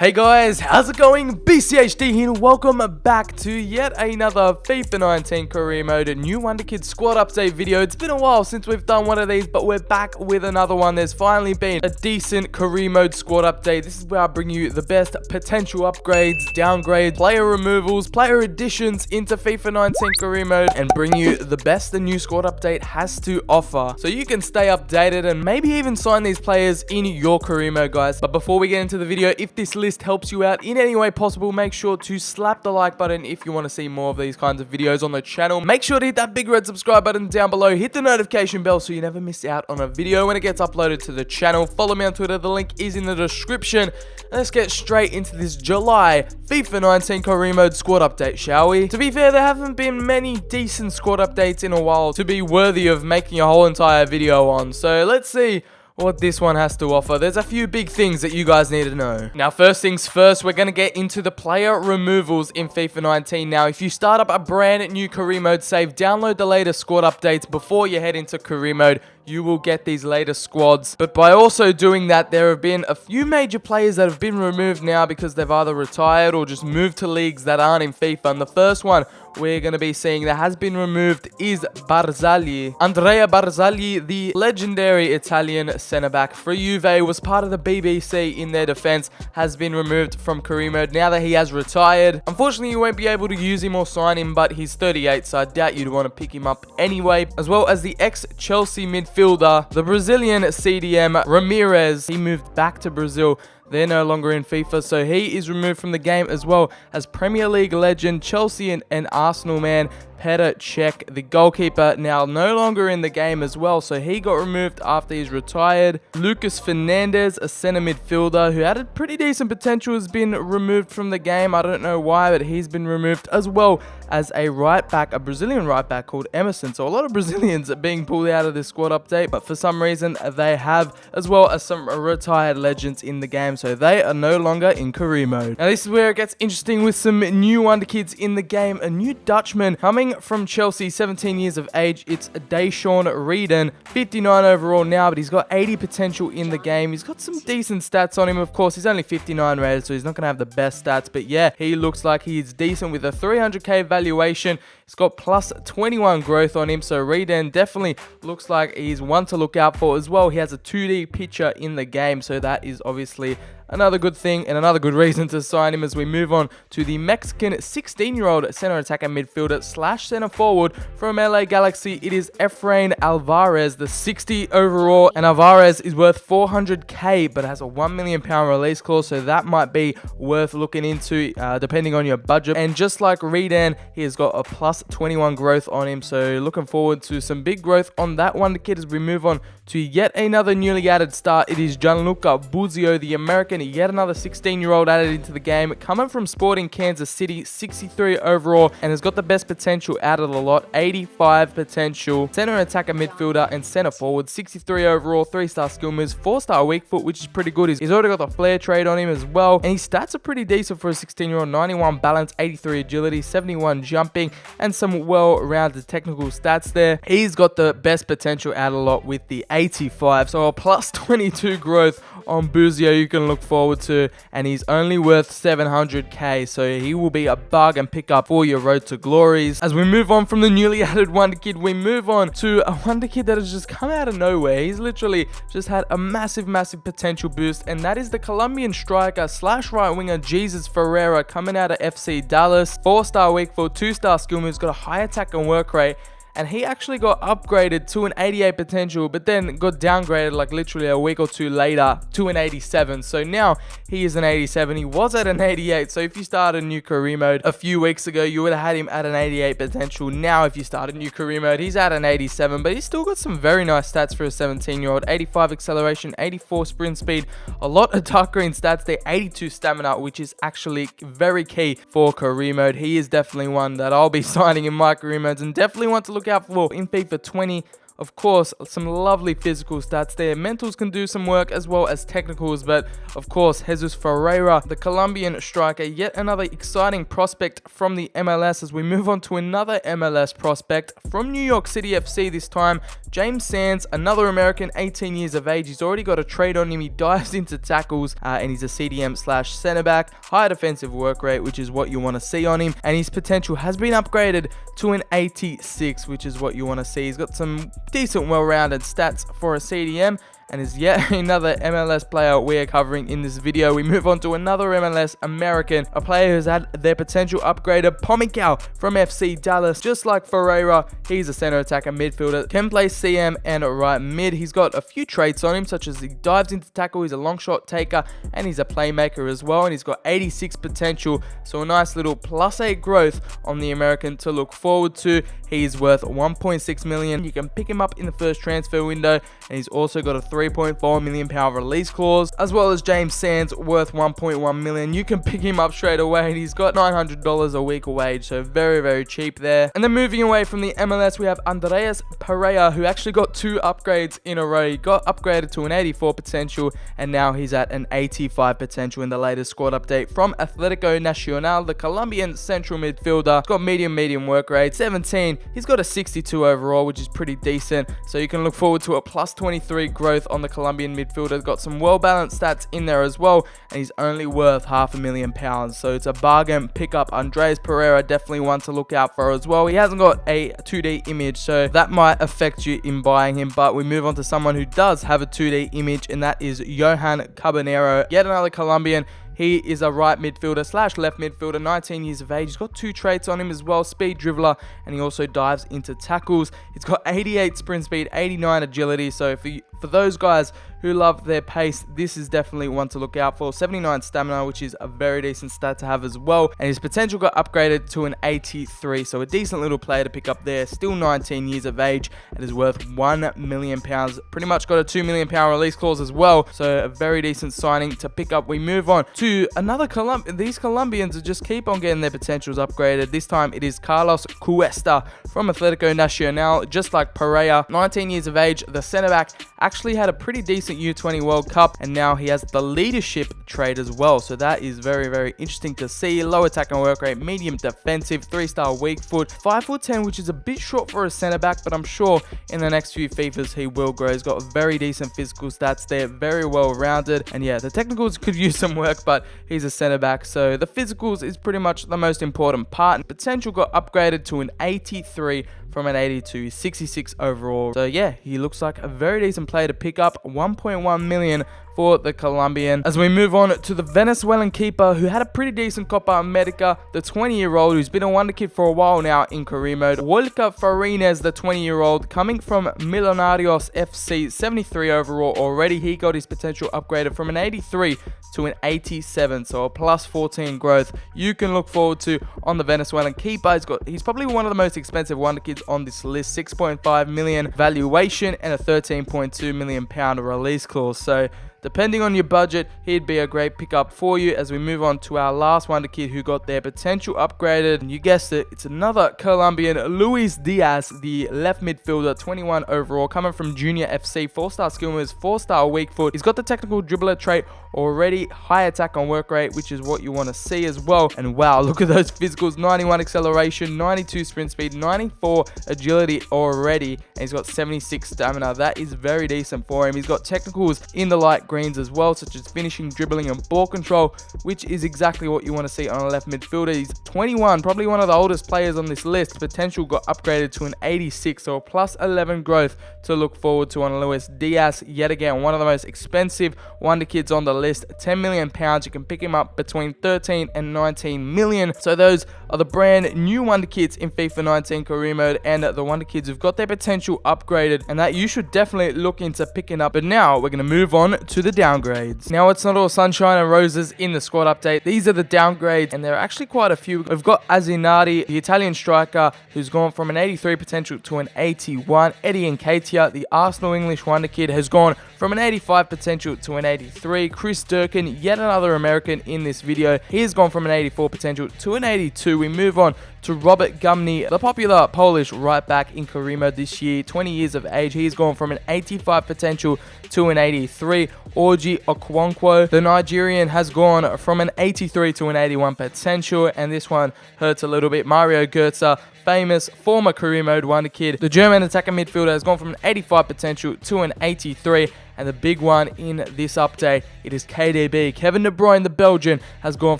Hey guys, how's it going? BCHD here, welcome back to yet another FIFA 19 career mode new WonderKids squad update video. It's been a while since we've done one of these, but we're back with another one. There's finally been a decent career mode squad update. This is where I bring you the best potential upgrades, downgrades, player removals, player additions into FIFA 19 career mode, and bring you the best the new squad update has to offer, so you can stay updated and maybe even sign these players in your career mode, guys. But before we get into the video, if this list helps you out in any way possible, make sure to slap the like button if you want to see more of these kinds of videos on the channel. Make sure to hit that big red subscribe button down below, hit the notification bell so you never miss out on a video when it gets uploaded to the channel. Follow me on Twitter, the link is in the description. Let's get straight into this July FIFA 19 career mode squad update, shall we? To be fair, there haven't been many decent squad updates in a while to be worthy of making a whole entire video on, so let's see what this one has to offer. There's a few big things that you guys need to know. Now, first things first, we're going to get into the player removals in FIFA 19. Now, if you start up a brand new career mode save, download the latest squad updates before you head into career mode. You will get these latest squads. But by also doing that, there have been a few major players that have been removed now because they've either retired or just moved to leagues that aren't in FIFA. And the first one we're going to be seeing that has been removed is Barzagli. Andrea Barzagli, the legendary Italian centre-back for Juve, was part of the BBC in their defense, has been removed from career mode now that he has retired. Unfortunately, you won't be able to use him or sign him, but he's 38, so I doubt you'd want to pick him up anyway. As well as the ex-Chelsea midfielder, the Brazilian CDM Ramirez. He moved back to Brazil. They're no longer in FIFA, so he is removed from the game, as well as Premier League legend, Chelsea and Arsenal man, Petr Cech, the goalkeeper, now no longer in the game as well, so he got removed after he's retired. Lucas Fernandez, a centre midfielder who had a pretty decent potential, has been removed from the game. I don't know why, but he's been removed, as well as a right back, a Brazilian right back called Emerson. So a lot of Brazilians are being pulled out of this squad update, but for some reason they have, as well as some retired legends in the game, so they are no longer in career mode. Now this is where it gets interesting with some new WonderKids in the game. A new Dutchman coming from Chelsea, 17 years of age. It's Deshaun Reeden, 59 overall now, but he's got 80 potential in the game. He's got some decent stats on him. Of course, he's only 59 rated, so he's not going to have the best stats, but yeah, he looks like he's decent with a 300k valuation. He's got plus 21 growth on him, so Reeden definitely looks like he's one to look out for as well. He has a 2D picture in the game, so that is obviously another good thing and another good reason to sign him. As we move on to the Mexican 16-year-old center attacker midfielder slash center forward from LA Galaxy, it is Efrain Alvarez, the 60 overall, and Alvarez is worth 400k but has a £1 million release clause, so that might be worth looking into depending on your budget. And just like Reeden, he has got a plus 21 growth on him, so looking forward to some big growth on that WonderKid. As we move on to yet another newly added star, it is Gianluca Buzio, the American, yet another 16-year-old added into the game, coming from Sporting Kansas City, 63 overall, and has got the best potential out of the lot, 85 potential. Center attacker midfielder and center forward, 63 overall, 3-star skill moves, 4-star weak foot, which is pretty good. He's already got the flair trade on him as well, and his stats are pretty decent for a 16-year-old, 91 balance, 83 agility, 71 jumping, and some well-rounded technical stats there. He's got the best potential out of the lot with the 85, so a plus 22 growth on Buzio you can look forward to, and he's only worth 700k, so he will be a bargain pickup for your road to glories. As we move on from the newly added WonderKid, we move on to a WonderKid that has just come out of nowhere. He's literally just had a massive potential boost, and that is the Colombian striker slash right winger Jesus Ferreira, coming out of FC Dallas, 4-star weak foot, 2-star skill moves, got a high attack and work rate. And he actually got upgraded to an 88 potential, but then got downgraded like literally a week or two later to an 87. So now he is an 87. He was at an 88. So if you started a new career mode a few weeks ago, you would have had him at an 88 potential. Now if you start a new career mode, he's at an 87, but he's still got some very nice stats for a 17-year-old. 85 acceleration, 84 sprint speed, a lot of dark green stats there, 82 stamina, which is actually very key for career mode. He is definitely one that I'll be signing in my career modes and definitely want to look out for in FIFA 20 Of course, some lovely physical stats there. Mentals can do some work as well as technicals, but of course, Jesus Ferreira, the Colombian striker, yet another exciting prospect from the MLS as we move on to another MLS prospect from New York City FC this time. James Sands, another American, 18 years of age. He's already got a trade on him. He dives into tackles and he's a CDM / center back. High defensive work rate, which is what you want to see on him. And his potential has been upgraded to an 86, which is what you want to see. He's got some decent, well-rounded stats for a CDM. And is yet another MLS player we are covering in this video. We move on to another MLS American, a player who's had their potential upgraded, Pomykal from FC Dallas. Just like Ferreira, he's a center attacker midfielder, can play CM and right mid. He's got a few traits on him, such as he dives into tackle, he's a long shot taker, and he's a playmaker as well. And he's got 86 potential, so a nice little +8 growth on the American to look forward to. He's worth 1.6 million. You can pick him up in the first transfer window, and he's also got a £3.4 million release clause, as well as James Sands worth 1.1 million. You can pick him up straight away, and he's got $900 a week wage, so very, very cheap there. And then moving away from the MLS, we have Andreas Pereira, who actually got 2 upgrades in a row. He got upgraded to an 84 potential, and now he's at an 85 potential in the latest squad update from Atletico Nacional, the Colombian central midfielder. He's got medium work rate, 17. He's got a 62 overall, which is pretty decent, so you can look forward to a +23 growth on the Colombian midfielder. Got some well-balanced stats in there as well, and he's only worth £500,000, so it's a bargain pickup. Andreas Pereira, definitely one to look out for as well. He hasn't got a 2D image, so that might affect you in buying him, but we move on to someone who does have a 2D image, and that is Johan Caballero, yet another Colombian. He is a right midfielder / left midfielder, 19 years of age. He's got 2 traits on him as well, speed dribbler, and he also dives into tackles. He's got 88 sprint speed, 89 agility, so for those guys who love their pace, this is definitely one to look out for. 79 stamina, which is a very decent stat to have as well, and his potential got upgraded to an 83, so a decent little player to pick up there. Still 19 years of age and is worth £1 million. Pretty much got a £2 million release clause as well, so a very decent signing to pick up. We move on to another These Colombians just keep on getting their potentials upgraded. This time it is Carlos Cuesta from Atletico Nacional, just like Pereira, 19 years of age. The center back actually had a pretty decent U20 World Cup, and now he has the leadership trait as well, so that is very, very interesting to see. Low attack and work rate, medium defensive, 3-star weak foot, 5'10", which is a bit short for a center back, but I'm sure in the next few FIFAs he will grow. He's got very decent physical stats there, very well rounded, and yeah, the technicals could use some work, but he's a center back, so the physicals is pretty much the most important part. Potential got upgraded to an 83 from an 82, 66 overall. So yeah, he looks like a very decent player to pick up. 1.1 million for the Colombian. As we move on to the Venezuelan keeper who had a pretty decent Copa America, the 20-year-old who's been a wonder kid for a while now in career mode. Walker Farines, the 20-year-old, coming from Millonarios FC, 73 overall already. He got his potential upgraded from an 83 to an 87, so a +14 growth you can look forward to on the Venezuelan keeper. He's probably one of the most expensive wonder kids on this list, 6.5 million valuation and a 13.2 million pound release clause, so depending on your budget, he'd be a great pickup for you. As we move on to our last wonder kid who got their potential upgraded, and you guessed it, it's another Colombian, Luis Diaz, the left midfielder, 21 overall, coming from Junior FC, 4-star skill moves, 4-star weak foot. He's got the technical dribbler trait already, high attack on work rate, which is what you want to see as well. And wow, look at those physicals, 91 acceleration, 92 sprint speed, 94 agility already, and he's got 76 stamina. That is very decent for him. He's got technicals in the light greens as well, such as finishing, dribbling, and ball control, which is exactly what you want to see on a left midfielder. He's 21, probably one of the oldest players on this list. Potential got upgraded to an 86, so a +11 growth to look forward to on Luis Diaz. Yet again, one of the most expensive wonder kids on the list, £10 million. You can pick him up between 13 and 19 million. So those are the brand new wonder kids in FIFA 19 career mode, and the wonder kids who've got their potential upgraded, and that you should definitely look into picking up. But now we're going to move on to to the downgrades. Now, it's not all sunshine and roses in the squad update. These are the downgrades, and there are actually quite a few. We've got Azinati, the Italian striker, who's gone from an 83 potential to an 81. Eddie Nketiah, the Arsenal English wonder kid, has gone from an 85 potential to an 83. Chris Durkin, yet another American in this video, he has gone from an 84 potential to an 82. We move on to Robert Gumny, the popular Polish right back in career mode this year, 20 years of age. He's gone from an 85 potential to an 83. Orji Okwonkwo, the Nigerian, has gone from an 83 to an 81 potential, and this one hurts a little bit. Mario Götze, famous former career mode wonder kid, the German attacking midfielder, has gone from an 85 potential to an 83. And the big one in this update, it is KDB. Kevin De Bruyne, the Belgian, has gone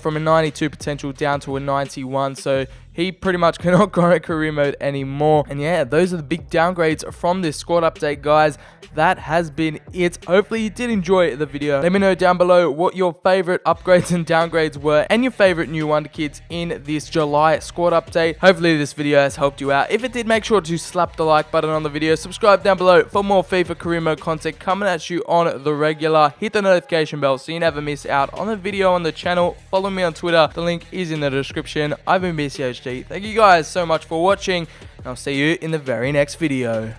from a 92 potential down to a 91. So he pretty much cannot go in career mode anymore. And yeah, those are the big downgrades from this squad update, guys. That has been it. Hopefully you did enjoy the video. Let me know down below what your favorite upgrades and downgrades were and your favorite new wonder kids in this July squad update. Hopefully this video has helped you out. If it did, make sure to slap the like button on the video. Subscribe down below for more FIFA career mode content coming at you on the regular. Hit the notification bell so you never miss out on a video on the channel. Follow me on Twitter. The link is in the description. I've been BCHD. Thank you guys so much for watching, and I'll see you in the very next video.